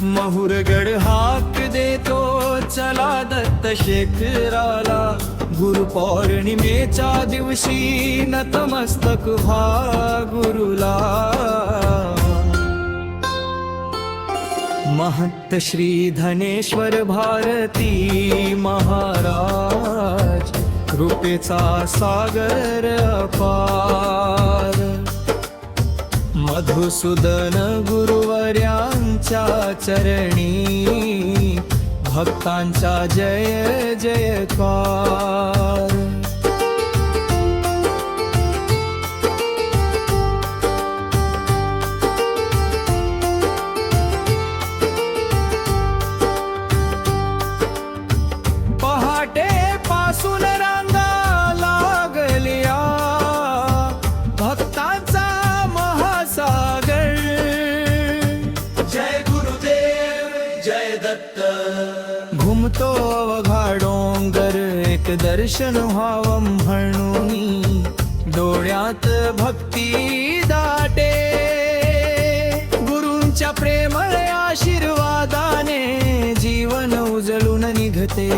महुरगड हाक देतो चला दत्त शेखराला, गुरुपौर्णिमेच्या दिवशी नतमस्तक व्हा गुरुला। महंत श्री धनेश्वर भारती महाराज, कृपेचा सागर अपार। मधुसूदन गुरुवर्यांच्या चरणी, भक्तांचा जय जयकार। पहाटे पासून रांगा लागल्या, भक्तांचा महासागर। जय गुरुदेव जय दत्त। घुमतो अवघा डोंगर, एक दर्शन व्हावं म्हणून डोळ्यात भक्ती दाटे। गुरूंच्या प्रेमळ आशीर्वादाने जीवन उजळून निघते।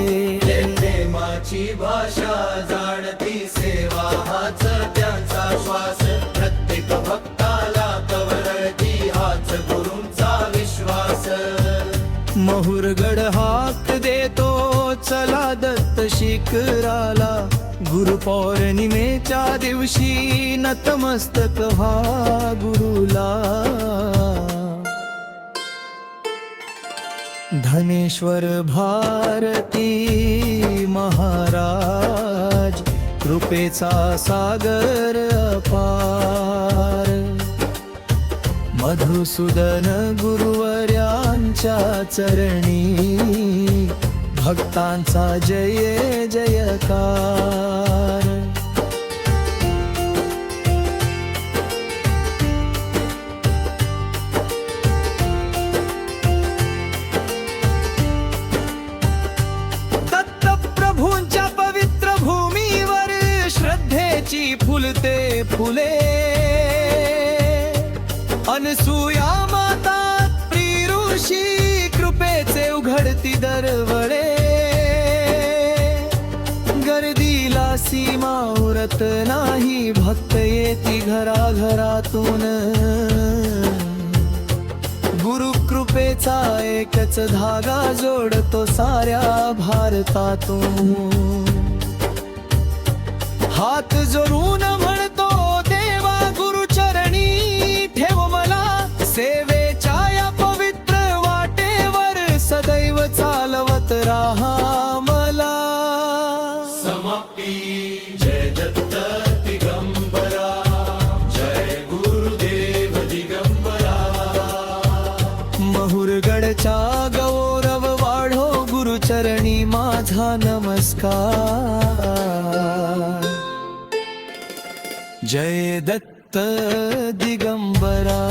प्रेमाची भाषा जाणती सेवा हाच त्यांचा श्वास, प्रत्येक भक्ताला कवरती हाच गुरूंचा विश्वास। महुरगड हाक देतो चला दत्त शिखराला, गुरुपौर्णिमेच्या दिवशी नतमस्तक व्हा गुरुला। धनेश्वर भारती महाराज, कृपेचा सागर अपार। मधुसूदन गुरुवर्यांच्या चरणी, भक्तांचा जय जयकार। दत्तप्रभूंच्या पवित्र भूमीवर श्रद्धेची फुलते फुले। अनसूया माता प्रिय ऋषी, कृपेचे उघडती दरवळे। गर्दीला सीमा उरत नाही, भक्त येती घराघरातून। गुरु कृपेचा एकच धागा जोडतो साऱ्या भारतातून। हात जोडून म्हणतो देवा गुरुचरणी, ठेव मला सेवेच्या या पवित्र वाटेवर, सदैव चालवत राहा मला। समाप्ती जय दत्त दिगंबरा, जय गुरुदेव दिगंबरा। महुरगडचा गौरव वाढो, गुरुचरणी माझा नमस्कार। जय दत्त दिगंबरा।